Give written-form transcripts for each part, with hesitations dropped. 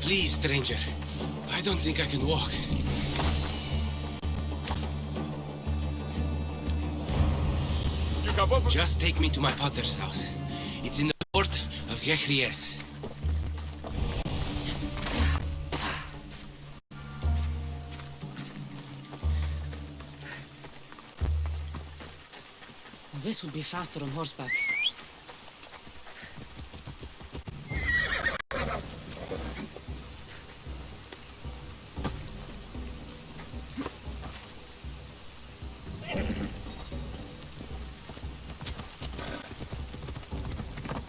Please, stranger. I don't think I can walk. Just take me to my potter's house. It's in the port of Gechries. This would be faster on horseback.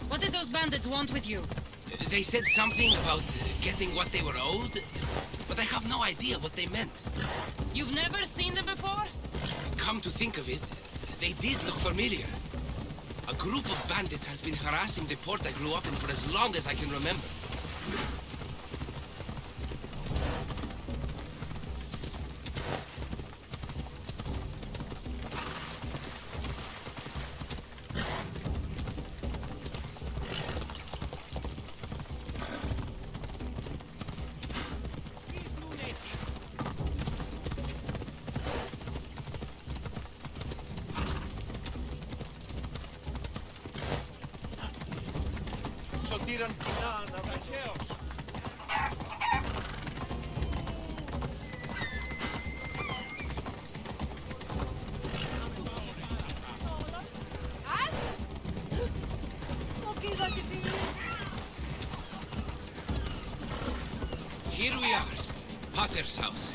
What did those bandits want with you? They said something about getting what they were owed, but I have no idea what they meant. You've never seen them before? Come to think of it, they did look familiar. A group of bandits has been harassing the port I grew up in for as long as I can remember. Σωτήραν κοινά αναβραχαίως. Here we are, Potter's house.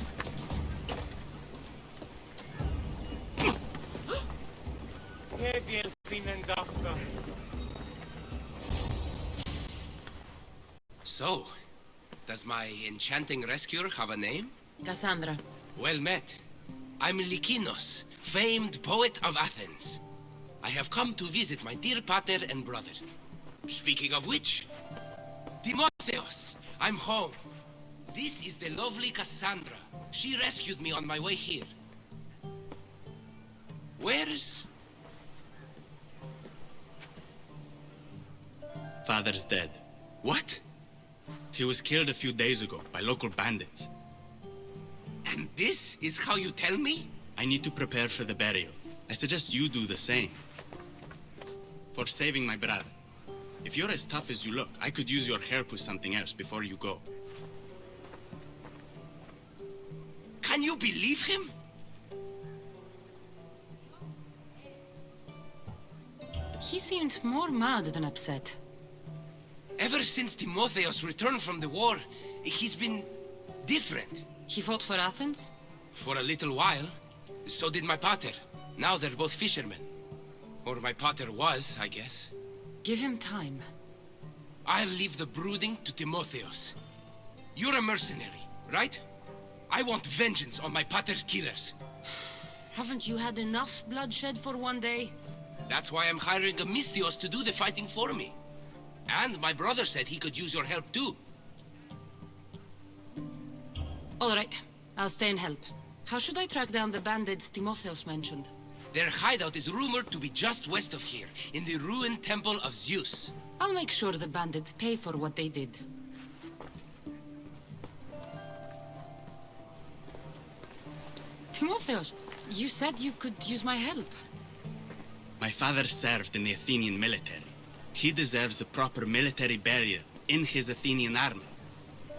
So, does my enchanting rescuer have a name? Cassandra. Well met. I'm Lykinos, famed poet of Athens. I have come to visit my dear pater and brother. Speaking of which, Timotheos, I'm home. This is the lovely Cassandra. She rescued me on my way here. Where's... Father's dead. What? He was killed a few days ago by local bandits. And this is how you tell me? I need to prepare for the burial. I suggest you do the same. For saving my brother. If you're as tough as you look, I could use your help with something else before you go. Can you believe him? He seemed more mad than upset. Ever since Timotheos returned from the war, he's been different. He fought for Athens? For a little while. So did my pater. Now they're both fishermen. Or my pater was, I guess. Give him time. I'll leave the brooding to Timotheos. You're a mercenary, right? I want vengeance on my pater's killers. Haven't you had enough bloodshed for one day? That's why I'm hiring a Mystios to do the fighting for me. And my brother said he could use your help too. All right, I'll stay and help. How should I track down the bandits Timotheos mentioned? Their hideout is rumored to be just west of here, in the ruined temple of Zeus. I'll make sure the bandits pay for what they did. Timotheos, you said you could use my help. My father served in the Athenian military. He deserves a proper military burial in his Athenian armor.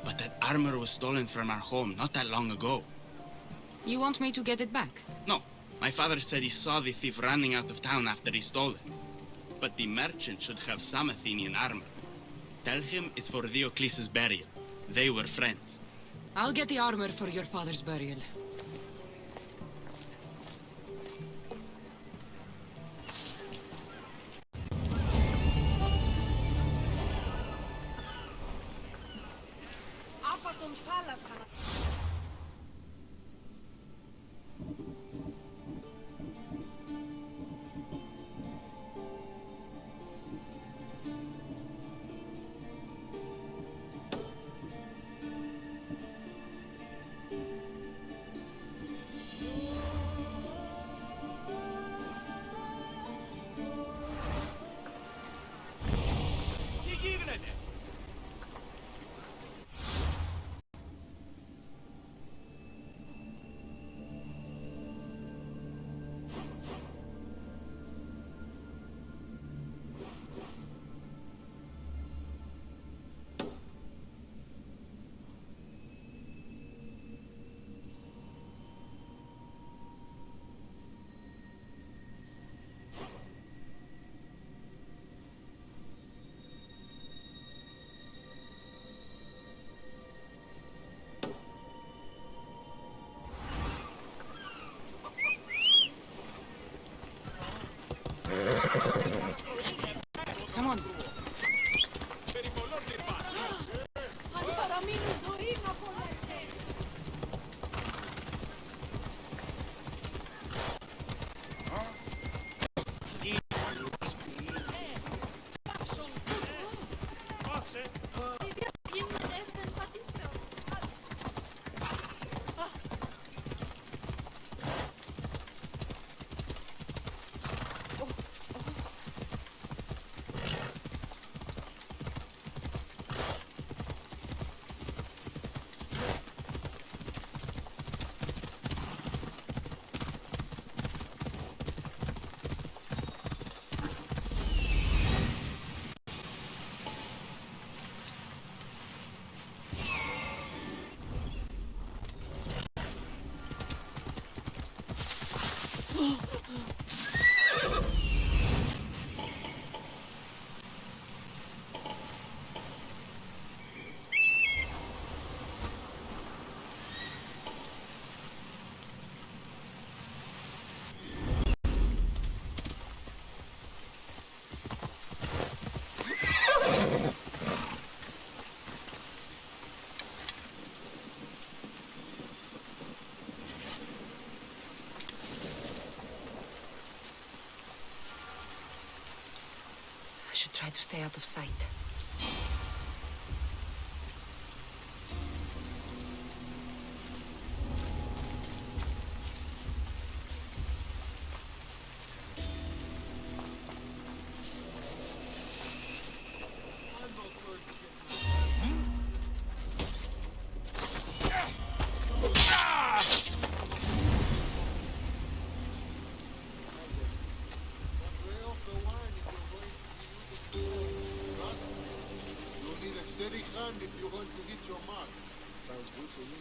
But that armor was stolen from our home not that long ago. You want me to get it back? No, my father said he saw the thief running out of town after he stole it. But the merchant should have some Athenian armor. Tell him it's for Diocles' burial. They were friends. I'll get the armor for your father's burial. Come on. I should try to stay out of sight. Steady hand if you're going to hit your mark. Sounds good to me.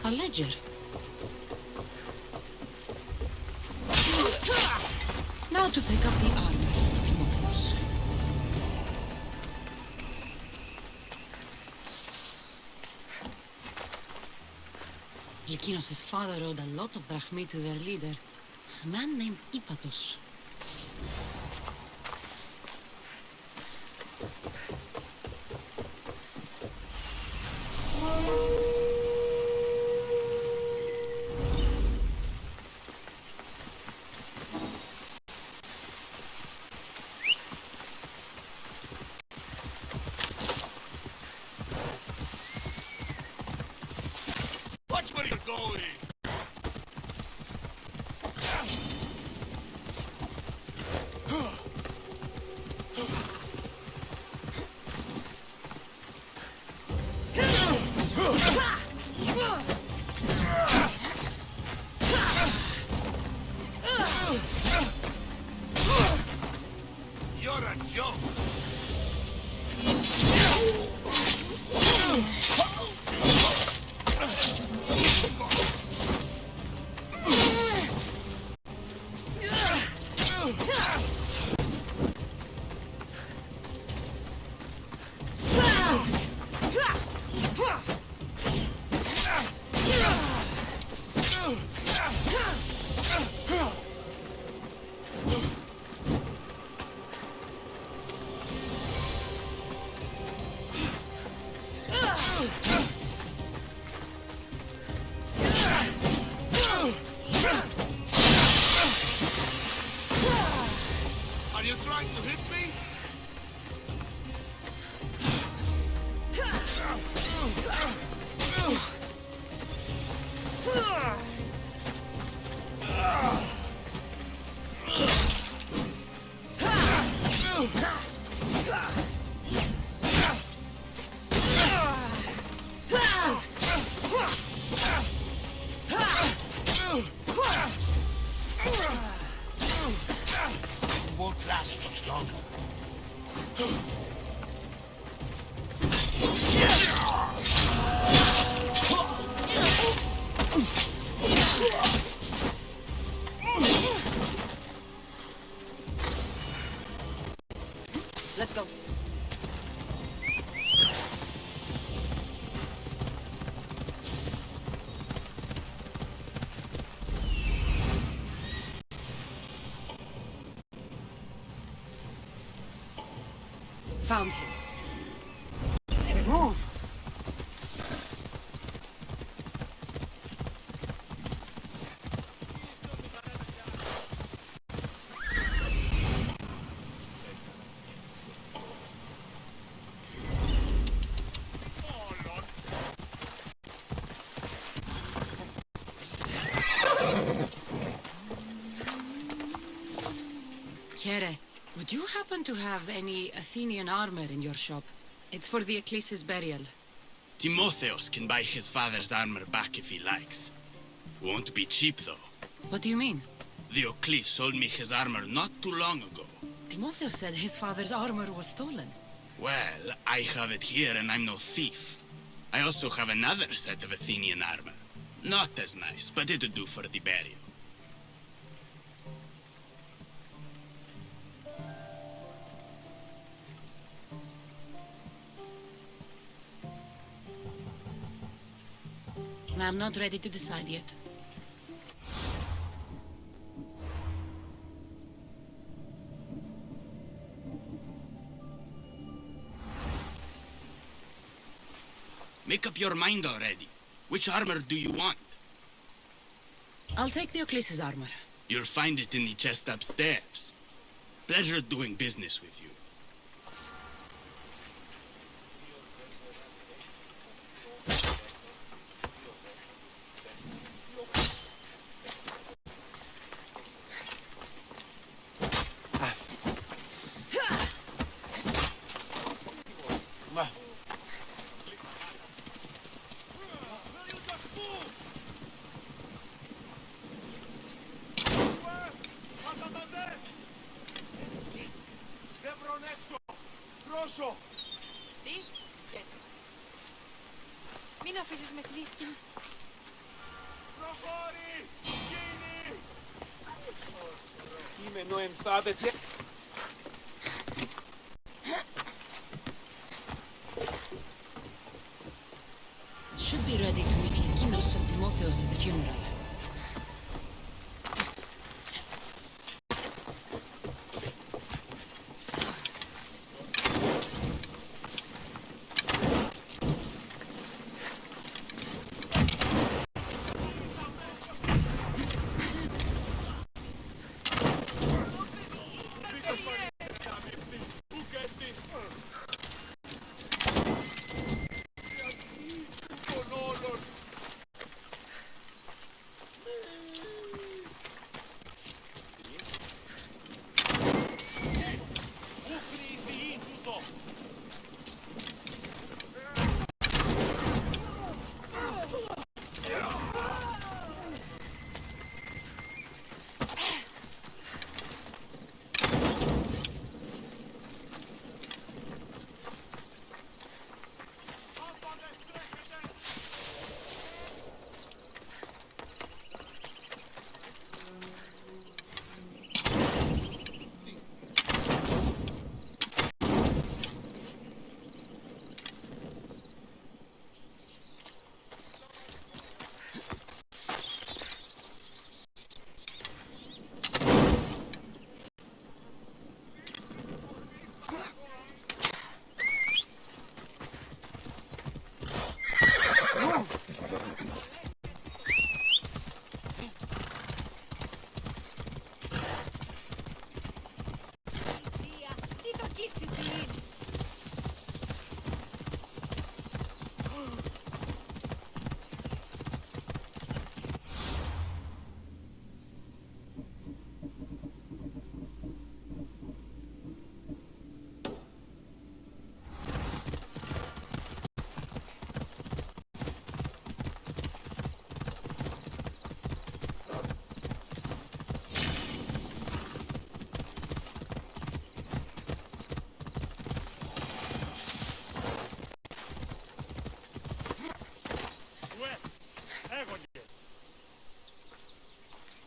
A ledger. Now to pick up the armor for Timotheus. Lykinos' father owed a lot of drachmi to their leader, a man named Ipatos. Watch where you're going! found him. Move! Kere, would you happen to have any Athenian armor in your shop? It's for the Ecclesi's burial. Timotheus can buy his father's armor back if he likes. Won't be cheap, though. What do you mean? The Eccles sold me his armor not too long ago. Timotheus said his father's armor was stolen. Well, I have it here and I'm no thief. I also have another set of Athenian armor. Not as nice, but it'll do for the burial. I'm not ready to decide yet. Make up your mind already. Which armor do you want? I'll take the Ecclesi's armor. You'll find it in the chest upstairs. Pleasure doing business with you. Τι, γιατί. Μην αφήσεις με θλίσκη. Προχώρη! Γίνει! Κείμενο ενθάδεται. Should be ready to meet Lykinos and Timotheus at the funeral.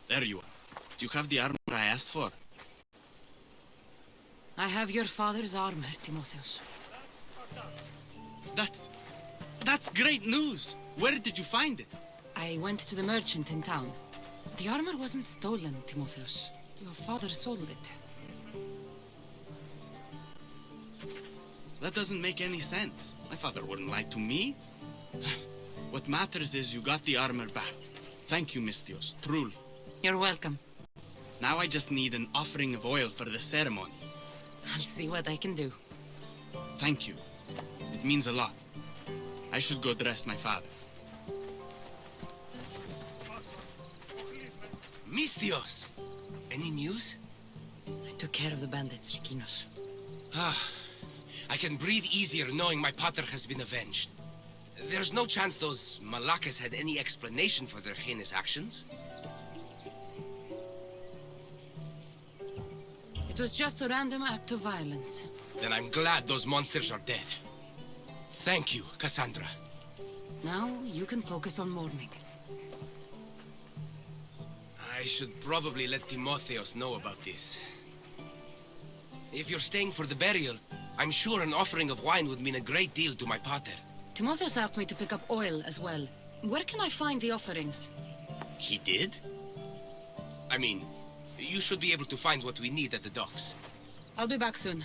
There you are. Do you have the armor I asked for? I have your father's armor, Timotheus. That's great news! Where did you find it? I went to the merchant in town. The armor wasn't stolen, Timotheus. Your father sold it. That doesn't make any sense. My father wouldn't lie to me. What matters is you got the armor back. Thank you, Mistios, truly. You're welcome. Now I just need an offering of oil for the ceremony. I'll see what I can do. Thank you. It means a lot. I should go dress my father. Mistios! Any news? I took care of the bandits, Likinos. I can breathe easier knowing my pater has been avenged. There's no chance those Malakas had any explanation for their heinous actions. It was just a random act of violence. Then I'm glad those monsters are dead. Thank you, Cassandra. Now you can focus on mourning. I should probably let Timotheos know about this. If you're staying for the burial, I'm sure an offering of wine would mean a great deal to my pater. Timotheus asked me to pick up oil as well. Where can I find the offerings? He did? I mean, you should be able to find what we need at the docks. I'll be back soon.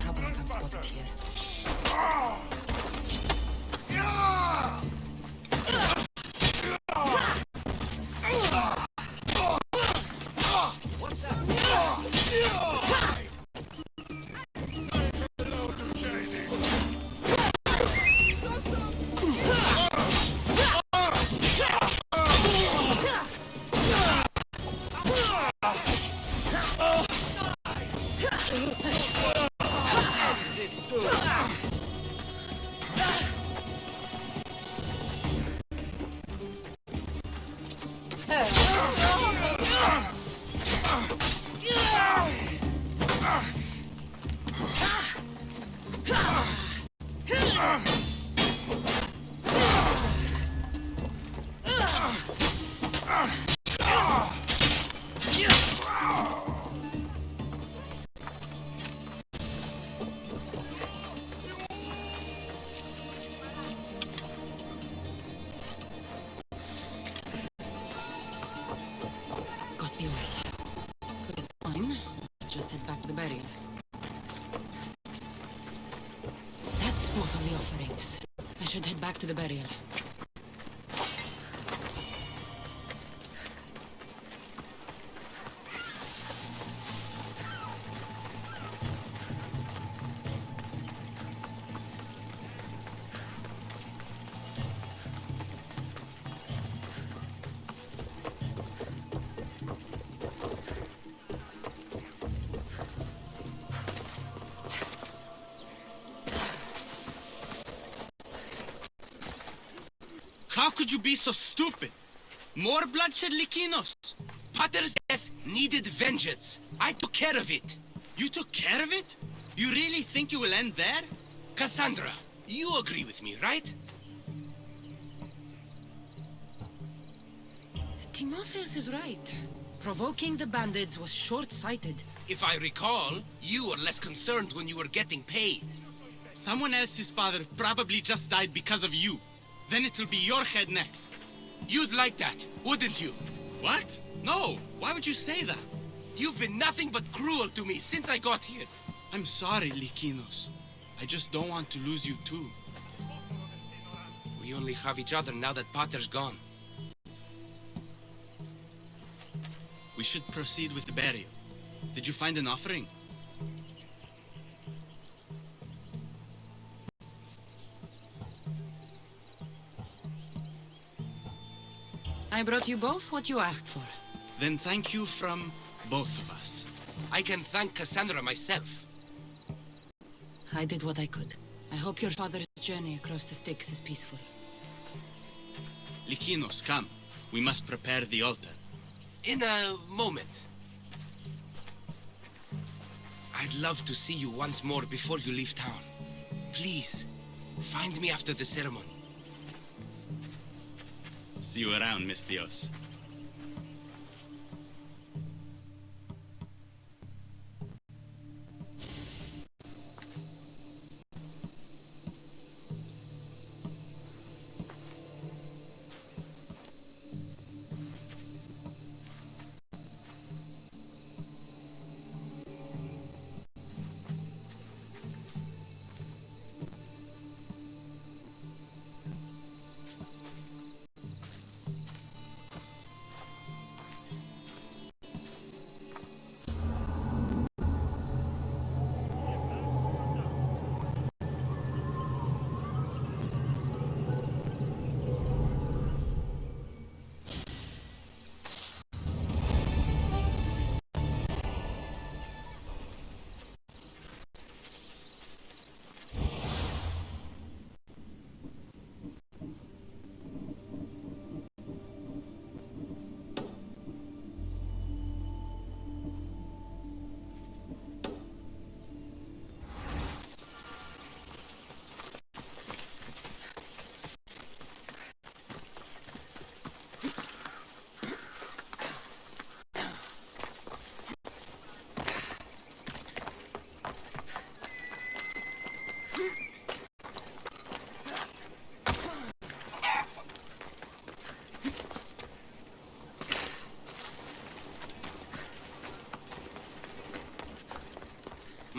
Trouble if I'm spotted here. Got the oil. Could get wine. Just head back to the burial. That's both of the offerings. I should head back to the burial. How could you be so stupid? More bloodshed, Likinos? Pater's death needed vengeance. I took care of it. You took care of it? You really think you will end there? Cassandra, you agree with me, right? Timotheus is right. Provoking the bandits was short-sighted. If I recall, you were less concerned when you were getting paid. Someone else's father probably just died because of you. Then it'll be your head next. You'd like that, wouldn't you? What? No! Why would you say that? You've been nothing but cruel to me since I got here. I'm sorry, Likinos. I just don't want to lose you too. We only have each other now that Pater's gone. We should proceed with the burial. Did you find an offering? I brought you both what you asked for. Then thank you from both of us. I can thank Cassandra myself. I did what I could. I hope your father's journey across the Styx is peaceful. Lykinos, come. We must prepare the altar. In a moment. I'd love to see you once more before you leave town. Please, find me after the ceremony. See you around, Mistios.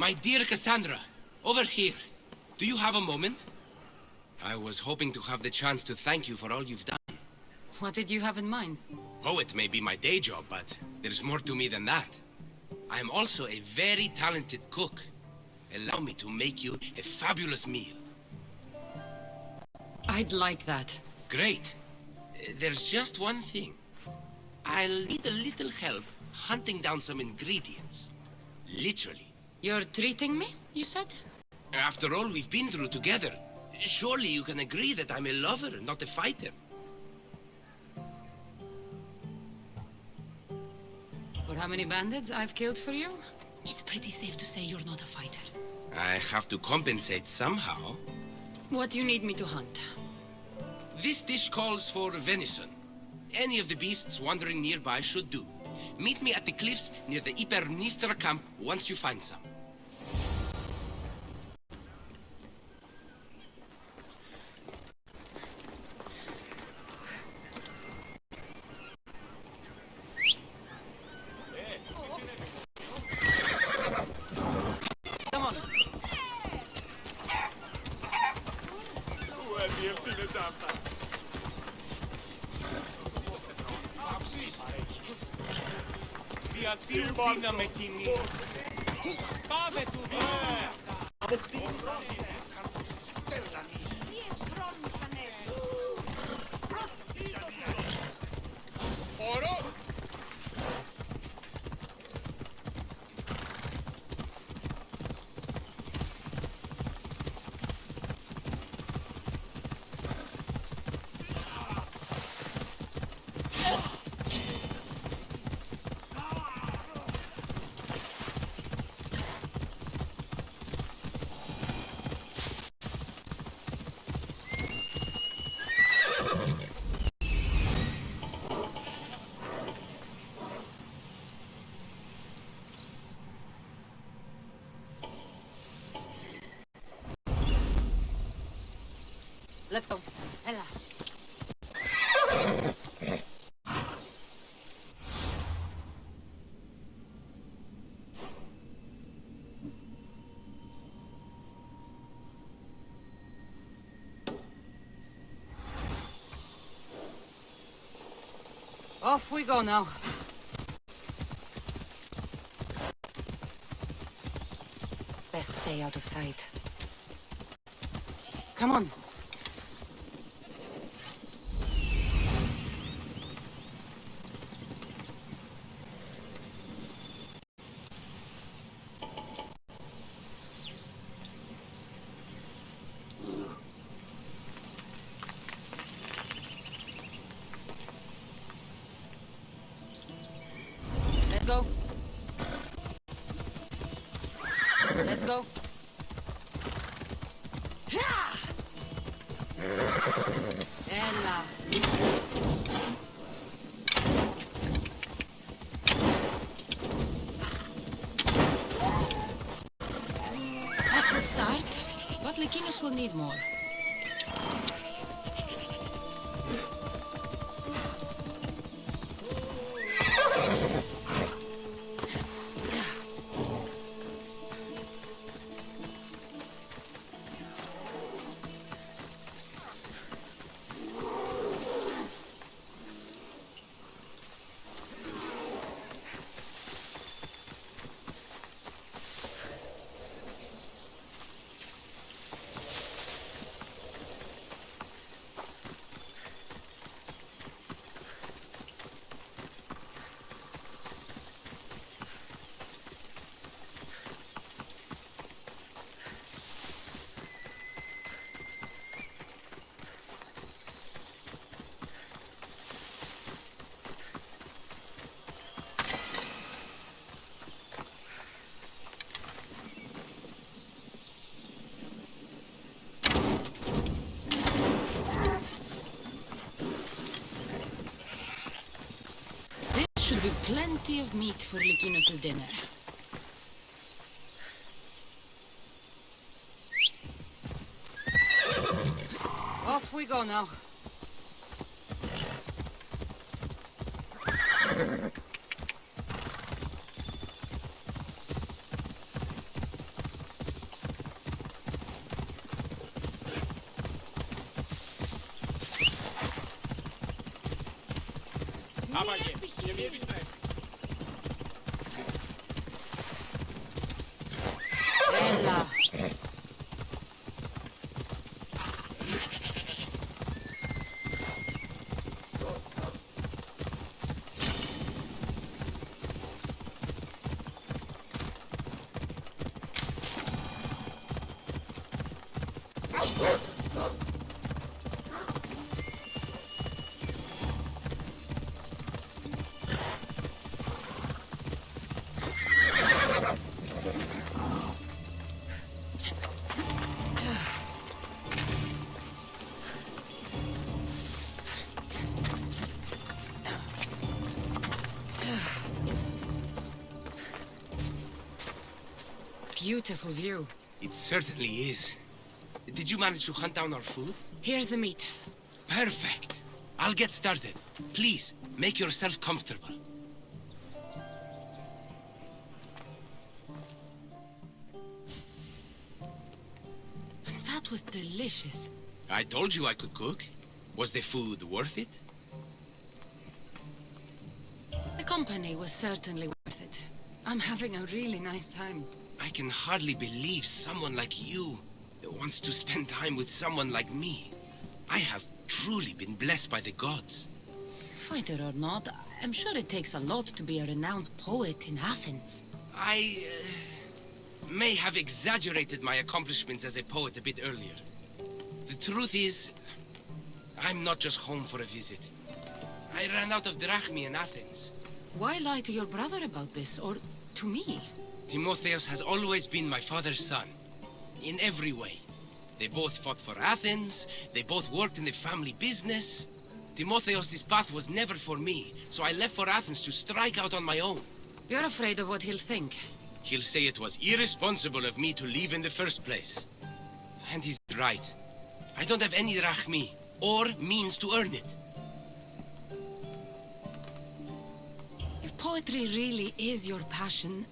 My dear Cassandra, over here. Do you have a moment? I was hoping to have the chance to thank you for all you've done. What did you have in mind? Poet may be my day job, but there's more to me than that. I am also a very talented cook. Allow me to make you a fabulous meal. I'd like that. Great. There's just one thing. I'll need a little help hunting down some ingredients. Literally. You're treating me, you said? After all we've been through together, surely you can agree that I'm a lover, not a fighter. For how many bandits I've killed for you? It's pretty safe to say you're not a fighter. I have to compensate somehow. What do you need me to hunt? This dish calls for venison. Any of the beasts wandering nearby should do. Meet me at the cliffs near the Ipernistra camp once you find some. Come on. Διατήρηνα με κοινή. Πάμε του Let's go. Ella. Off we go now. Best stay out of sight. Come on. Licinus will need more. Should be plenty of meat for Licinus's dinner. Off we go now. Άπαγε, και μη επιστρέψει. Έλα. Beautiful view. It certainly is. Did you manage to hunt down our food? Here's the meat. Perfect. I'll get started. Please, make yourself comfortable. That was delicious. I told you I could cook. Was the food worth it? The company was certainly worth it. I'm having a really nice time. I can hardly believe someone like you wants to spend time with someone like me. I have truly been blessed by the gods. Fighter or not, I'm sure it takes a lot to be a renowned poet in Athens. I may have exaggerated my accomplishments as a poet a bit earlier. The truth is, I'm not just home for a visit. I ran out of drachmi in Athens. Why lie to your brother about this, or to me? Timotheus has always been my father's son. In every way. They both fought for Athens, they both worked in the family business. Timotheus' path was never for me, so I left for Athens to strike out on my own. You're afraid of what he'll think. He'll say it was irresponsible of me to leave in the first place. And he's right. I don't have any drachmi, or means to earn it. If poetry really is your passion,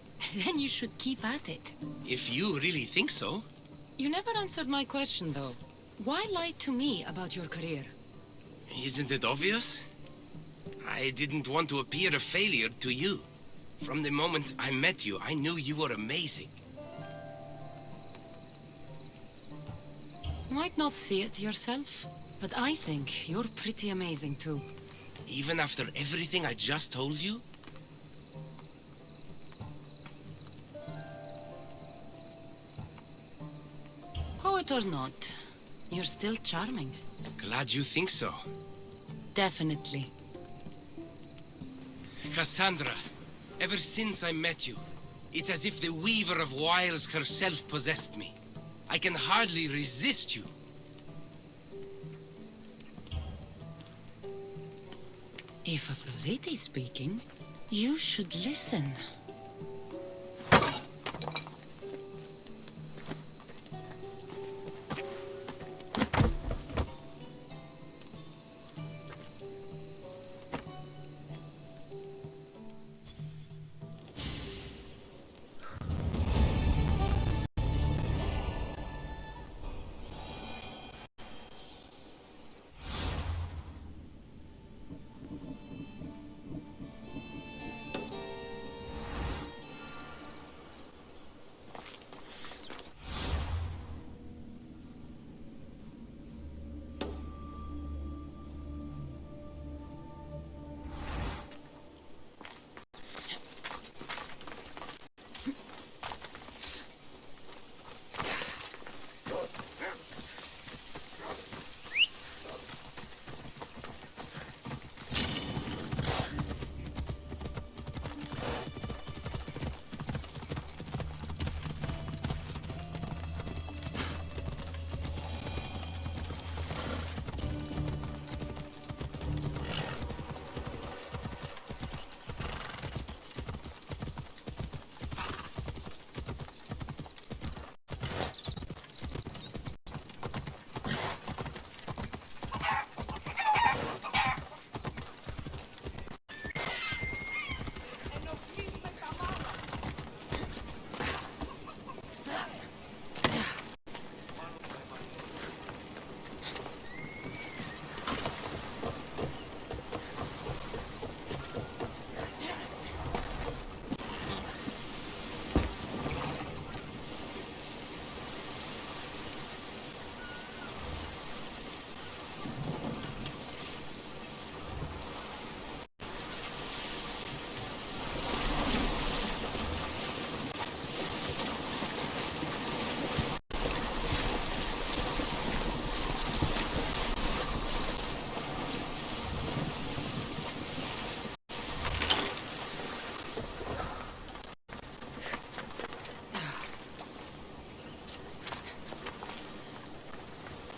then you should keep at it. If you really think so. You never answered my question, though. Why lie to me about your career? Isn't it obvious? I didn't want to appear a failure to you. From the moment I met you, I knew you were amazing. Might not see it yourself, but I think you're pretty amazing, too. Even after everything I just told you? Poet or not, you're still charming. Glad you think so. Definitely. Cassandra, ever since I met you, it's as if the Weaver of Wiles herself possessed me. I can hardly resist you. If Aphrodite's speaking, you should listen.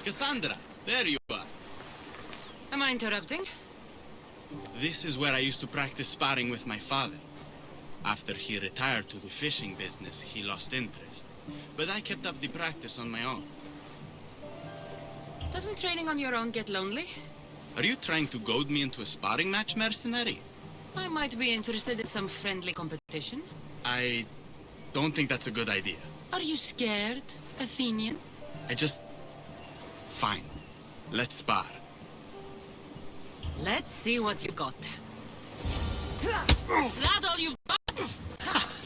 Cassandra, there you are. Am I interrupting? This is where I used to practice sparring with my father. After he retired to the fishing business, he lost interest. But I kept up the practice on my own. Doesn't training on your own get lonely? Are you trying to goad me into a sparring match, mercenary? I might be interested in some friendly competition. I don't think that's a good idea. Are you scared, Athenian? Fine. Let's spar. Let's see what you've got. That all you've got?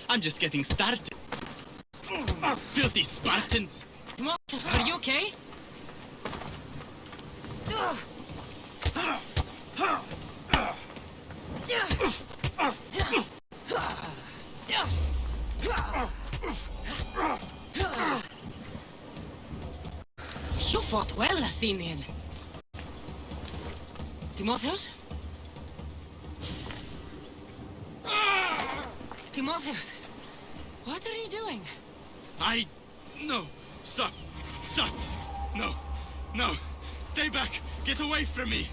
I'm just getting started. Filthy Spartans! Timotheus, are you okay? You fought well, Athenian. Timotheus? Timotheus, what are you doing? No! Stop! Stop! No! No! Stay back! Get away from me!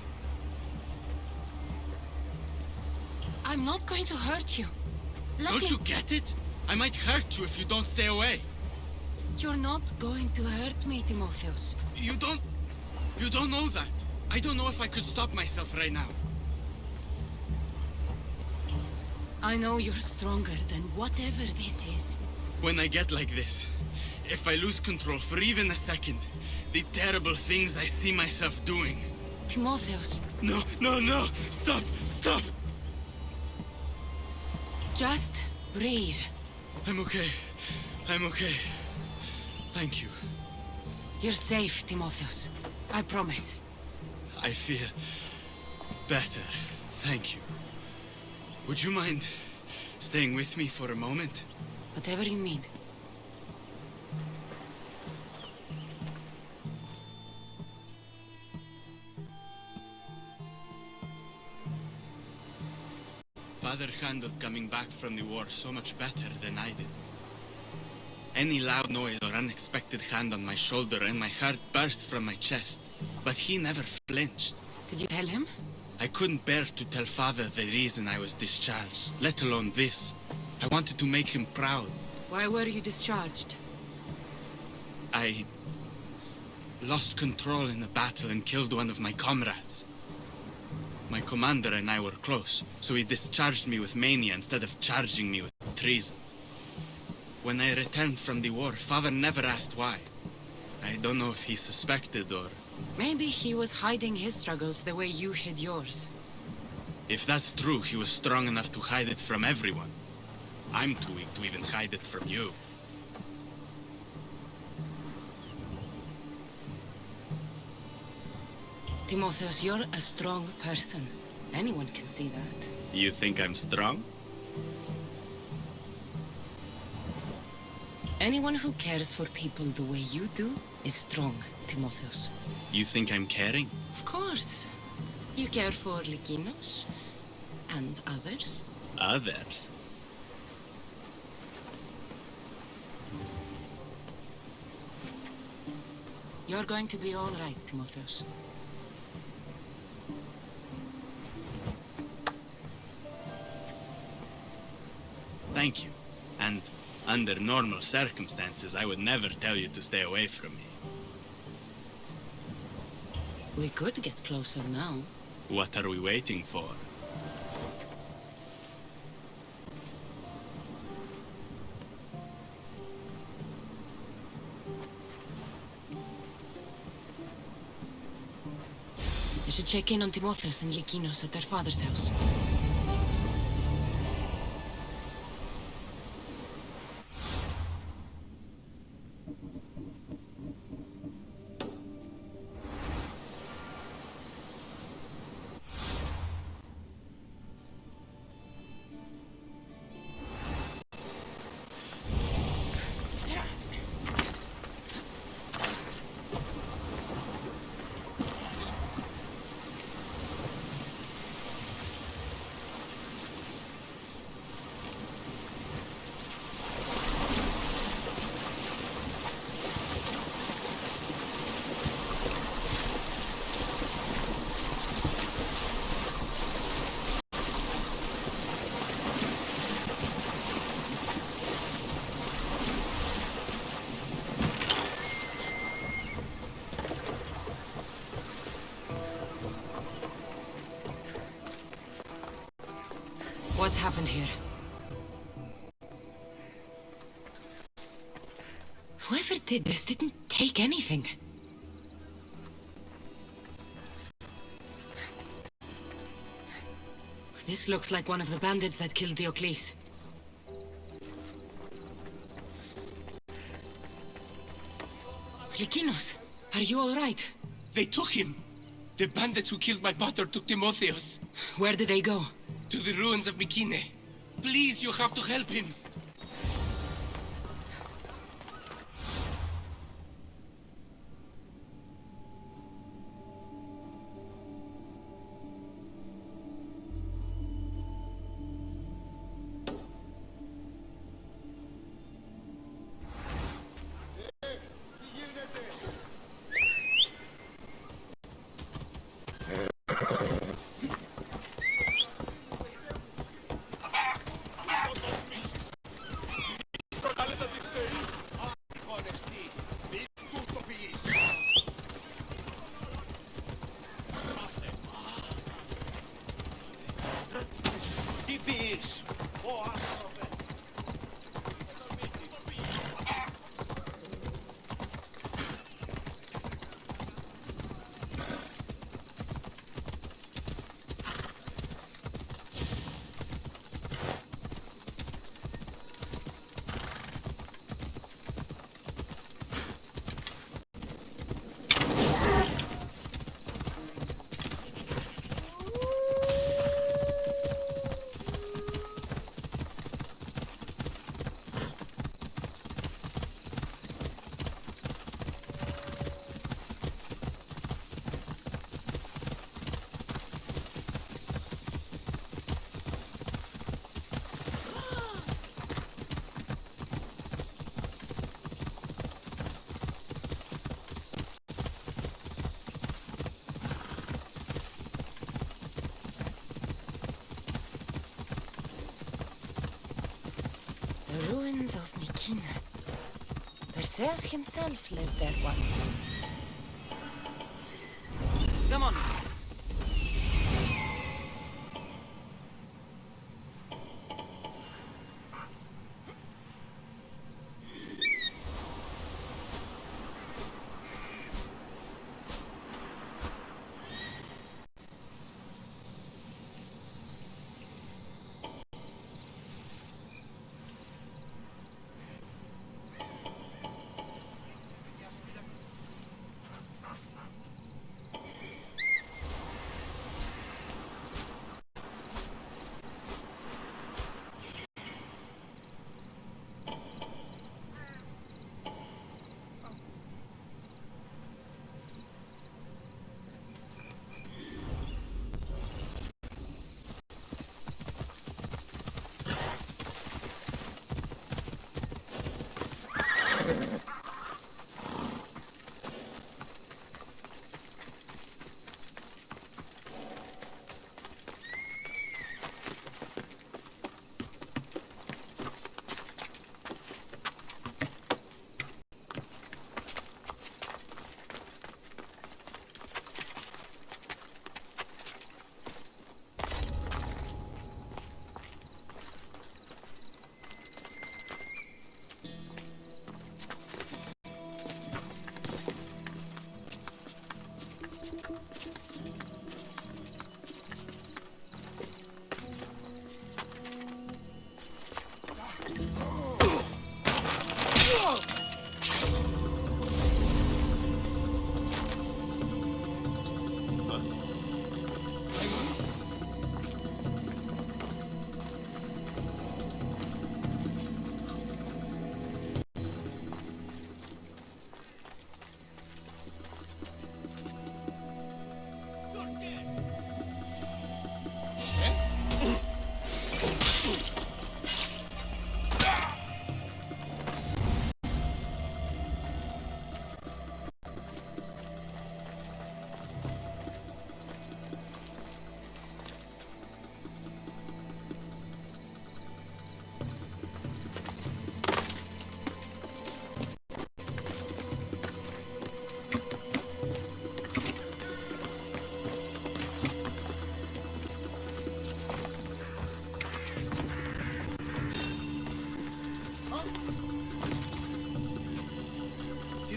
I'm not going to hurt you. Don't you get it? I might hurt you if you don't stay away. You're not going to hurt me, Timotheus. You don't know that. I don't know if I could stop myself right now. I know you're stronger than whatever this is. When I get like this, if I lose control for even a second, the terrible things I see myself doing. Timotheus. No, no, no! Stop! Stop! Just breathe. I'm okay. I'm okay. Thank you. You're safe, Timotheus. I promise. I feel better. Thank you. Would you mind staying with me for a moment? Whatever you need. Father handled coming back from the war so much better than I did. Any loud noise or unexpected hand on my shoulder and my heart burst from my chest. But he never flinched. Did you tell him? I couldn't bear to tell Father the reason I was discharged, let alone this. I wanted to make him proud. Why were you discharged? I lost control in a battle and killed one of my comrades. My commander and I were close, so he discharged me with mania instead of charging me with treason. When I returned from the war, Father never asked why. I don't know if he suspected or... Maybe he was hiding his struggles the way you hid yours. If that's true, he was strong enough to hide it from everyone. I'm too weak to even hide it from you. Timotheus, you're a strong person. Anyone can see that. You think I'm strong? Anyone who cares for people the way you do is strong, Timotheus. You think I'm caring? Of course. You care for Lykinos and others. Others? You're going to be all right, Timotheus. Thank you. And under normal circumstances, I would never tell you to stay away from me. We could get closer now. What are we waiting for? I should check in on Timotheus and Lykinos at their father's house. What's happened here? Whoever did this didn't take anything. This looks like one of the bandits that killed Diocles. Likinos, are you all right? They took him. The bandits who killed my brother took Timotheus. Where did they go? To the ruins of Mykine. Please, you have to help him. The ruins of Mykine. Perseus himself lived there once. Come on.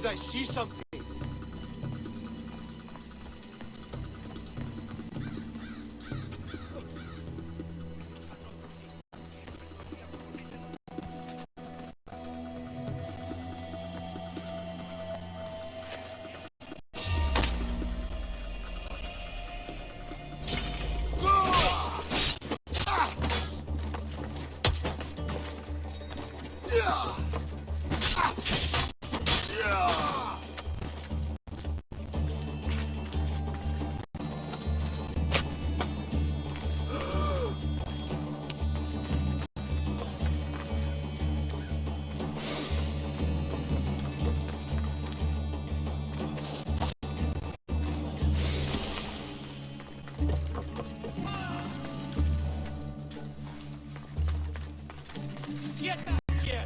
I see something? Get back here!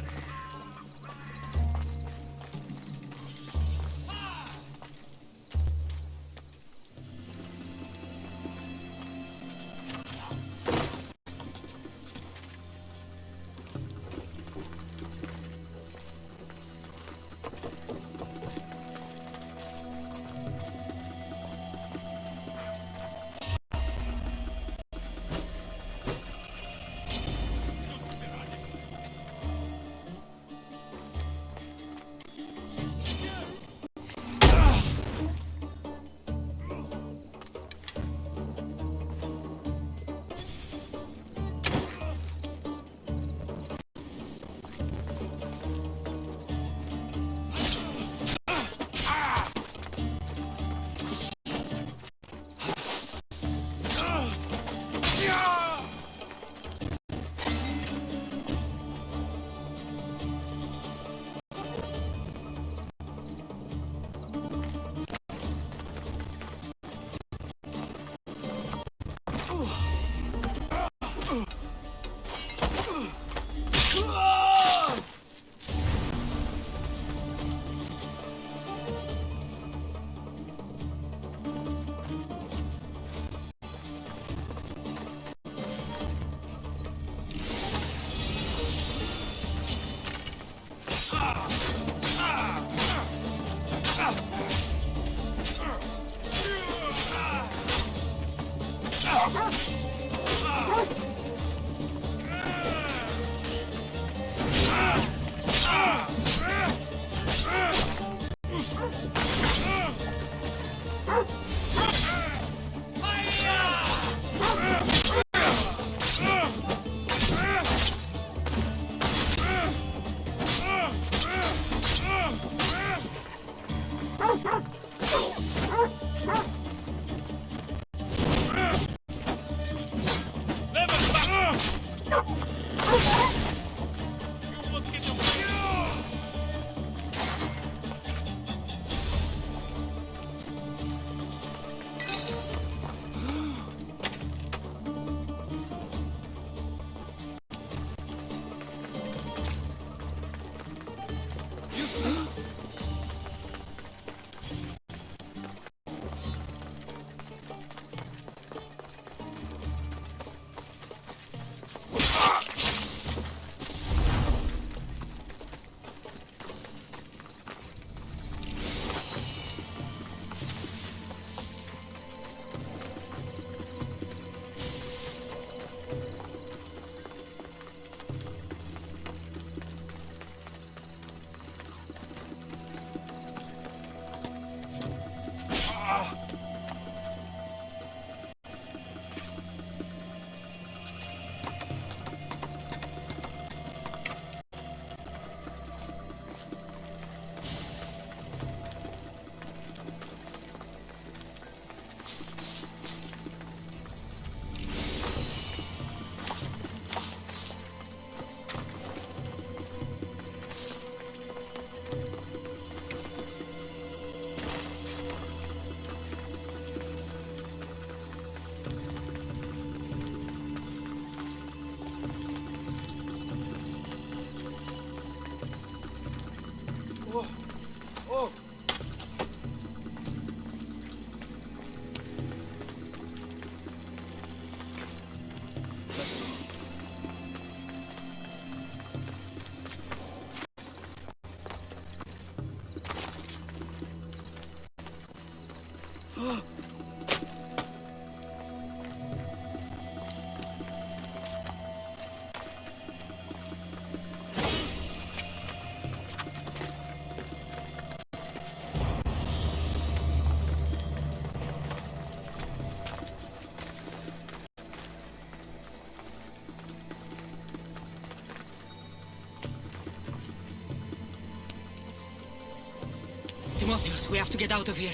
Timotheus, we have to get out of here.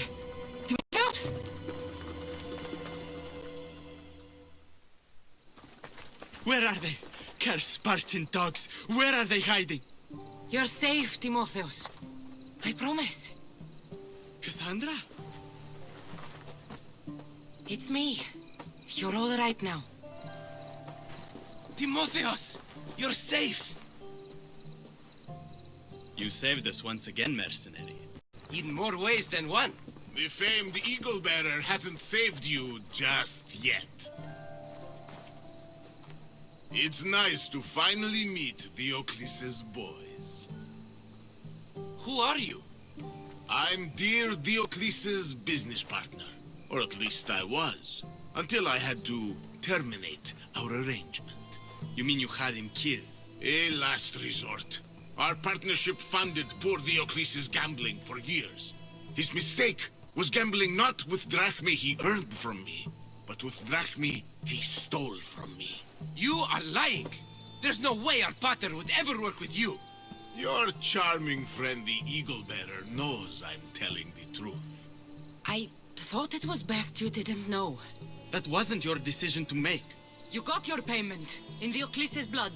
Timotheus? Where are they? Cursed Spartan dogs! Where are they hiding? You're safe, Timotheus. I promise. Cassandra? It's me. You're all right now. Timotheus, you're safe. You saved us once again, mercenary. In more ways than one. The famed Eagle Bearer hasn't saved you just yet. It's nice to finally meet Diocles' boys. Who are you? I'm dear Diocles' business partner. Or at least I was. Until I had to terminate our arrangement. You mean you had him killed? A last resort. Our partnership funded poor Diocles' gambling for years. His mistake was gambling not with drachmae he earned from me, but with drachmae he stole from me. You are lying. There's no way our pater would ever work with you. Your charming friend, the Eagle Bearer, knows I'm telling the truth. I thought it was best you didn't know. That wasn't your decision to make. You got your payment in Diocles' blood.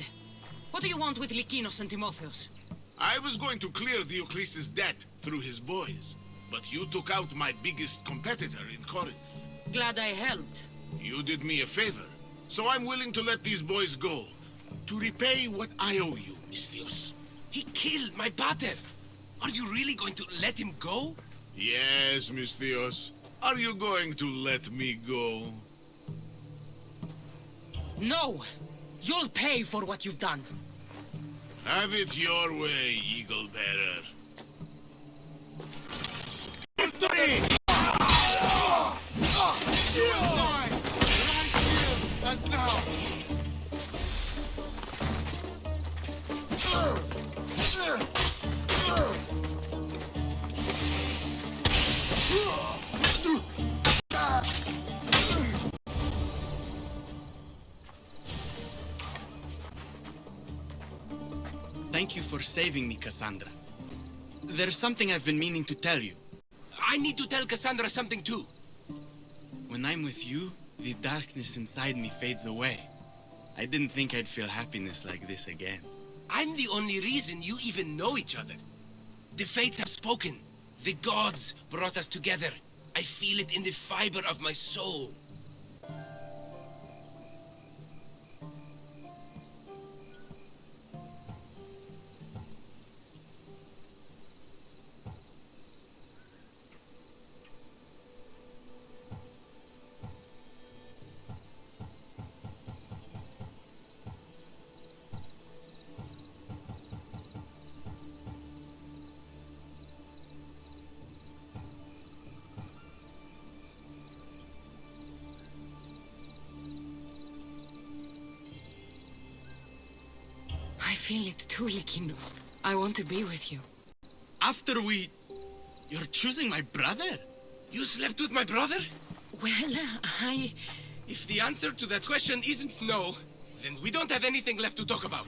What do you want with Lykinos and Timotheus? I was going to clear Diocles' debt through his boys, but you took out my biggest competitor in Corinth. Glad I helped. You did me a favor, so I'm willing to let these boys go, to repay what I owe you, Mistios. He killed my pater. Are you really going to let him go? Yes, Mistios. Are you going to let me go? No! You'll pay for what you've done. Have it your way, Eagle Bearer. Victory! You and I, right here and now. Thank you for saving me, Cassandra. There's something I've been meaning to tell you. I need to tell Cassandra something too. When I'm with you, the darkness inside me fades away. I didn't think I'd feel happiness like this again. I'm the only reason you even know each other. The fates have spoken. The gods brought us together. I feel it in the fiber of my soul. I feel it too, Lykinos. I want to be with you. After we... You're choosing my brother? You slept with my brother? Well, If the answer to that question isn't no, then we don't have anything left to talk about.